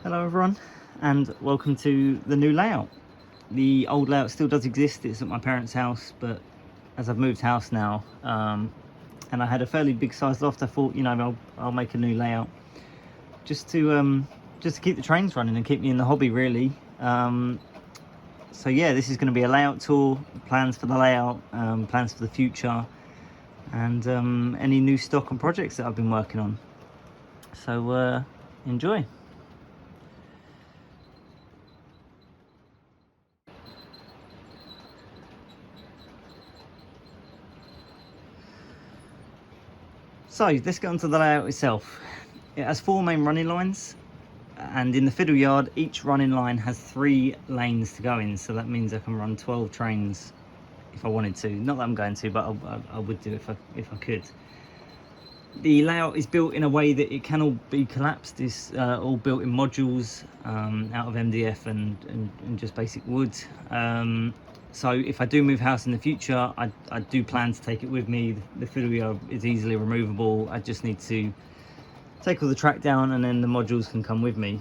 Hello everyone, and welcome to the new layout. The old layout still does exist. It's at my parents' house, but as I've moved house now, and I had a fairly big sized loft, I thought, I'll make a new layout just to keep the trains running and keep me in the hobby, really. So yeah, this is going to be a layout tour, plans for the layout, plans for the future, and any new stock and projects that I've been working on. So enjoy. So let's get onto the layout itself. It has 4 main running lines, and in the Fiddle Yard each running line has 3 lanes to go in, so that means I can run 12 trains if I wanted to. Not that I'm going to, but I would do if I could. The layout is built in a way that it can all be collapsed. It's all built in modules out of MDF and just basic wood. So if I do move house in the future, I do plan to take it with me. The Fiddle Yard is easily removable. I just need to take all the track down, and then the modules can come with me.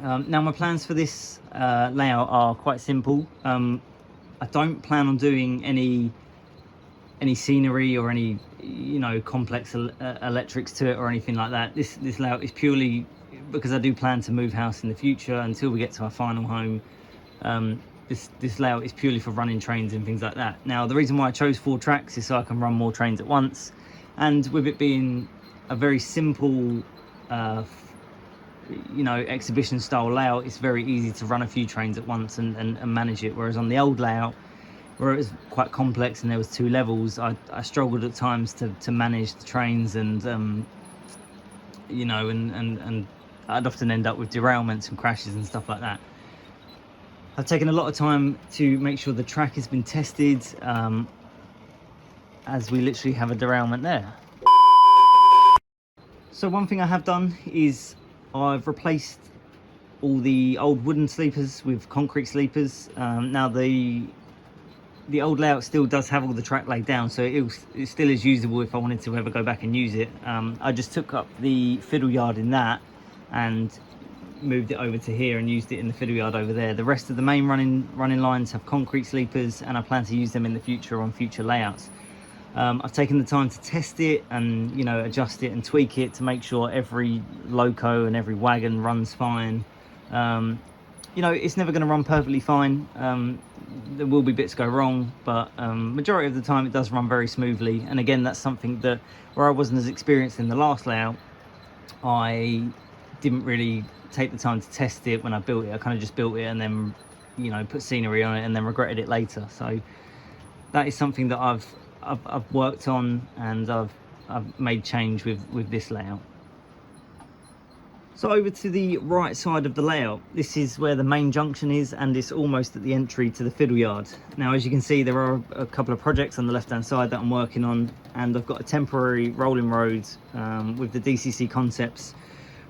Now my plans for this layout are quite simple. I don't plan on doing any scenery or any complex electrics to it or anything like that. This layout is purely because I do plan to move house in the future until we get to our final home. This layout is purely for running trains and things like that. Now the reason why I chose 4 tracks is so I can run more trains at once, and with it being a very simple exhibition style layout, it's very easy to run a few trains at once and manage it. Whereas on the old layout, where it was quite complex and there was 2 levels, I struggled at times to manage the trains, and and I'd often end up with derailments and crashes and stuff like that. I've taken a lot of time to make sure the track has been tested, as we literally have a derailment there. So one thing I have done is I've replaced all the old wooden sleepers with concrete sleepers. Now the old layout still does have all the track laid down, so it still is usable if I wanted to ever go back and use it. I just took up the Fiddle Yard in that and moved it over to here and used it in the Fiddle Yard over there. The rest of the main running lines have concrete sleepers, and I plan to use them in the future on future layouts. I've taken the time to test it and adjust it and tweak it to make sure every loco and every wagon runs fine. It's never going to run perfectly fine. There will be bits go wrong, but majority of the time it does run very smoothly. And again, that's something that where I wasn't as experienced in the last layout, I didn't really take the time to test it when I built it. I kind of just built it and then put scenery on it and then regretted it later. So that is something that I've worked on, and I've made change with this layout. So over to the right side of the layout, this is where the main junction is, and it's almost at the entry to the Fiddle Yard. Now as you can see, there are a couple of projects on the left hand side that I'm working on, and I've got a temporary rolling road with the DCC Concepts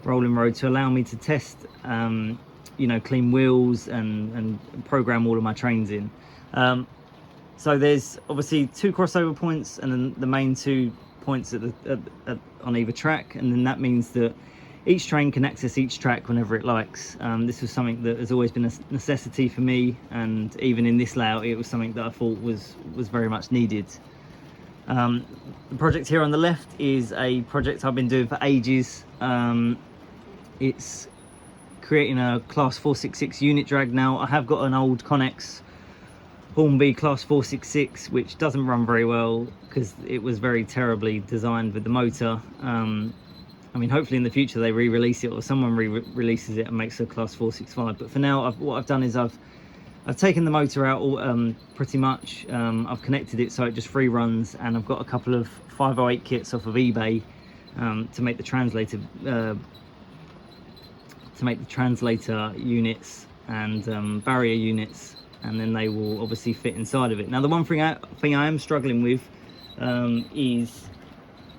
rolling road to allow me to test clean wheels and program all of my trains in. So there's obviously 2 crossover points, and then the main 2 points on either track, and then that means that each train can access each track whenever it likes. This was something that has always been a necessity for me, and even in this layout it was something that I thought was very much needed. The project here on the left is a project I've been doing for ages. It's creating a class 466 unit drag. Now I have got an old Connex Hornby class 466 which doesn't run very well because it was very terribly designed with the motor. I mean, hopefully in the future they re-release it, or someone re-releases it and makes a class 465, but for now what I've done is I've taken the motor out pretty much. I've connected it so it just free runs, and I've got a couple of 508 kits off of eBay to make the translator units and barrier units, and then they will obviously fit inside of it. Now the one thing I am struggling with is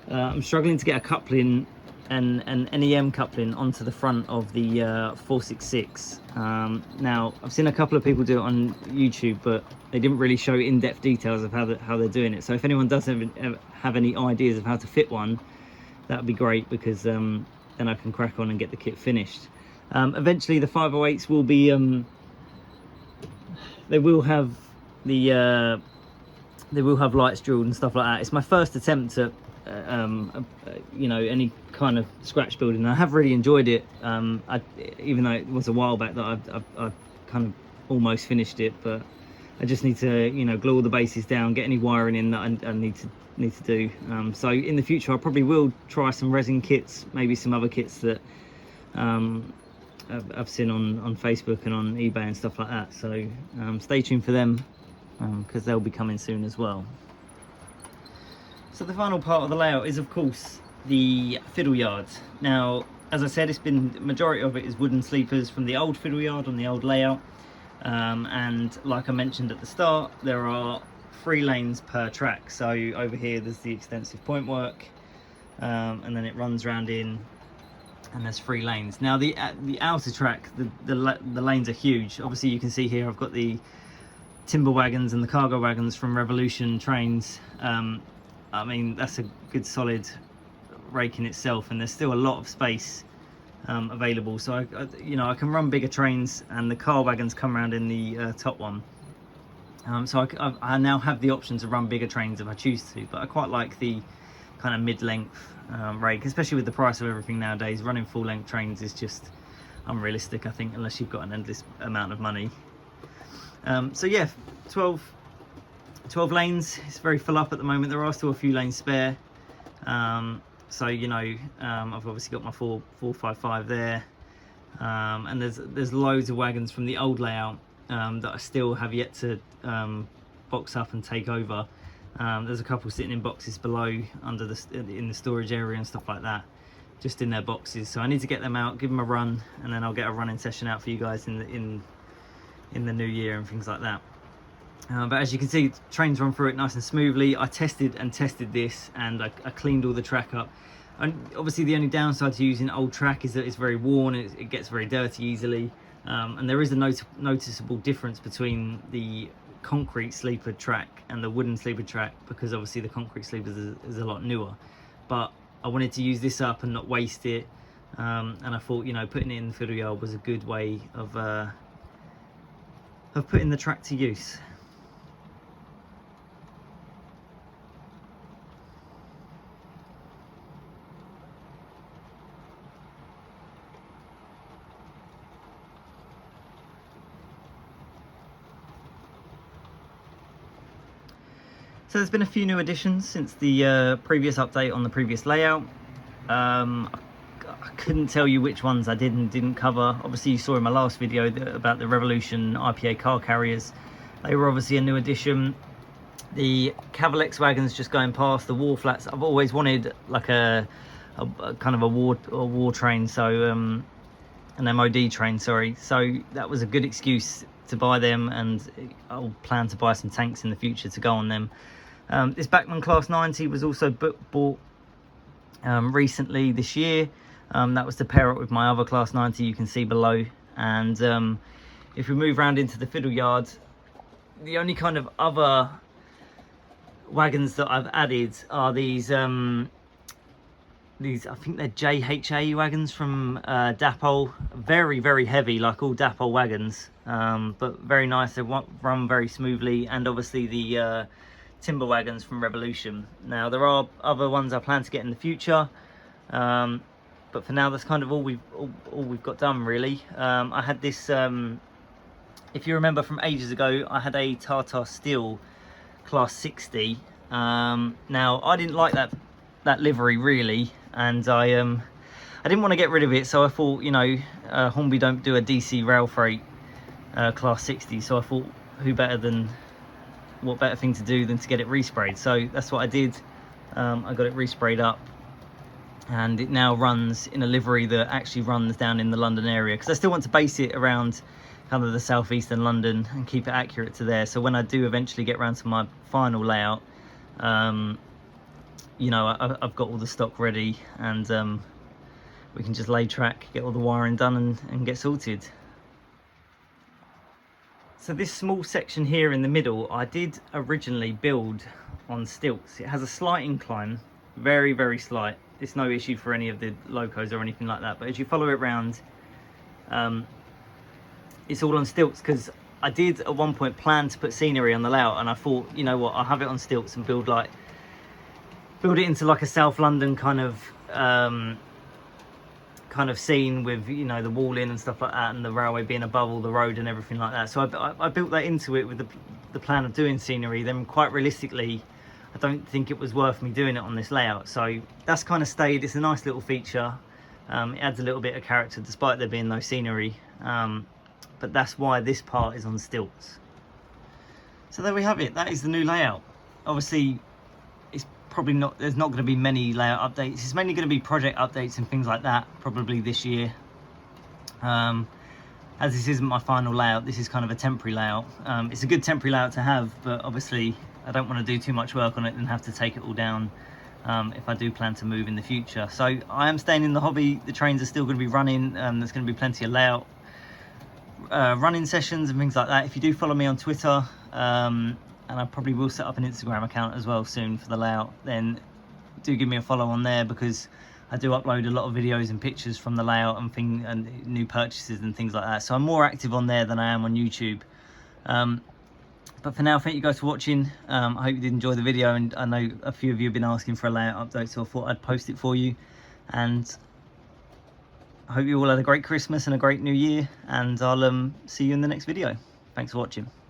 I'm struggling to get a coupling and an EM coupling onto the front of the 466. Now I've seen a couple of people do it on YouTube, but they didn't really show in-depth details of how they're doing it. So if anyone does have any ideas of how to fit one, that would be great, because then I can crack on and get the kit finished. Eventually the 508s will be they will have the they will have lights drilled and stuff like that. It's my first attempt at you know, any kind of scratch building. I have really enjoyed it, even though it was a while back that I kind of almost finished it, but I just need to, you know, glue all the bases down, get any wiring in that I need to do. So in the future I probably will try some resin kits, maybe some other kits that I've seen on Facebook and on eBay and stuff like that. So stay tuned for them, because they'll be coming soon as well. So the final part of the layout is, of course, the Fiddle Yard. Now, as I said, the majority of it is wooden sleepers from the old Fiddle Yard on the old layout. And like I mentioned at the start, there are 3 lanes per track. So over here there's the extensive point work, and then it runs round in, and there's 3 lanes. Now the outer track, the lanes are huge. Obviously you can see here I've got the timber wagons and the cargo wagons from Revolution trains. I mean, that's a good solid rake in itself, and there's still a lot of space available. So I can run bigger trains, and the car wagons come around in the top one. So I now have the option to run bigger trains if I choose to, but I quite like the kind of mid-length rake, especially with the price of everything nowadays. Running full-length trains is just unrealistic, I think, unless you've got an endless amount of money. So yeah, 12 lanes. It's very full up at the moment. There are still a few lanes spare. So you know, I've obviously got my 455 there, and there's loads of wagons from the old layout that I still have yet to box up and take over. There's a couple sitting in boxes below in the storage area and stuff like that, just in their boxes. So I need to get them out, give them a run, and then I'll get a running session out for you guys in the new year and things like that. But as you can see, trains run through it nice and smoothly. I tested this, and I cleaned all the track up. And obviously the only downside to using old track is that it's very worn, and it gets very dirty easily. And there is a noticeable difference between the concrete sleeper track and the wooden sleeper track, because obviously the concrete sleeper is a lot newer. But I wanted to use this up and not waste it, and I thought, you know, putting it in the Fiddle Yard was a good way of putting the track to use. So there's been a few new additions since the previous update on the previous layout. I couldn't tell you which ones I didn't cover. Obviously you saw in my last video about the Revolution IPA car carriers. They were obviously a new addition. The Cavalex wagons just going past, the war flats. I've always wanted like a kind of a war train, so an MOD train, sorry. So that was a good excuse to buy them, and I'll plan to buy some tanks in the future to go on them. This Bachmann Class 90 was also bought recently this year. That was to pair up with my other Class 90 you can see below. And if we move around into the Fiddle Yard, the only kind of other wagons that I've added are these I think they're JHA wagons from Dapol. Very, very heavy, like all Dapol wagons, but very nice. They run very smoothly. And obviously the timber wagons from Revolution. Now there are other ones I plan to get in the future, but for now that's kind of all we've got done, really. I had this, if you remember from ages ago, I had a Tata Steel Class 60. Now I didn't like that livery really, and I didn't want to get rid of it, so I thought, you know, Hornby don't do a DC rail freight Class 60, so I thought what better thing to do than to get it resprayed. So that's what I did. I got it resprayed up, and it now runs in a livery that actually runs down in the London area, because I still want to base it around kind of the southeastern London and keep it accurate to there. So when I do eventually get around to my final layout, you know, I've got all the stock ready, and we can just lay track, get all the wiring done, and get sorted. So this small section here in the middle, I did originally build on stilts. It has a slight incline, very, very slight. It's no issue for any of the locos or anything like that, but as you follow it around, it's all on stilts, because I did at one point plan to put scenery on the layout, and I thought, you know what, I'll have it on stilts and build it into like a South London kind of scene with, you know, the wall in and stuff like that, and the railway being above all the road and everything like that. So I built that into it with the plan of doing scenery. Then quite realistically, I don't think it was worth me doing it on this layout. So that's kind of stayed. It's a nice little feature. It adds a little bit of character despite there being no scenery. But that's why this part is on stilts. So there we have it. That is the new layout. Obviously, it's probably not, there's not going to be many layout updates. It's mainly going to be project updates and things like that, probably this year. As this isn't my final layout, this is kind of a temporary layout. It's a good temporary layout to have, but obviously I don't want to do too much work on it and have to take it all down if I do plan to move in the future. So I am staying in the hobby. The trains are still going to be running. There's going to be plenty of layout running sessions and things like that. If you do follow me on Twitter, and I probably will set up an Instagram account as well soon for the layout, then do give me a follow on there, because I do upload a lot of videos and pictures from the layout and new purchases and things like that. So I'm more active on there than I am on YouTube. But for now, thank you guys for watching. I hope you did enjoy the video, and I know a few of you have been asking for a layout update, so I thought I'd post it for you. And I hope you all had a great Christmas and a great New Year, and I'll see you in the next video. Thanks for watching.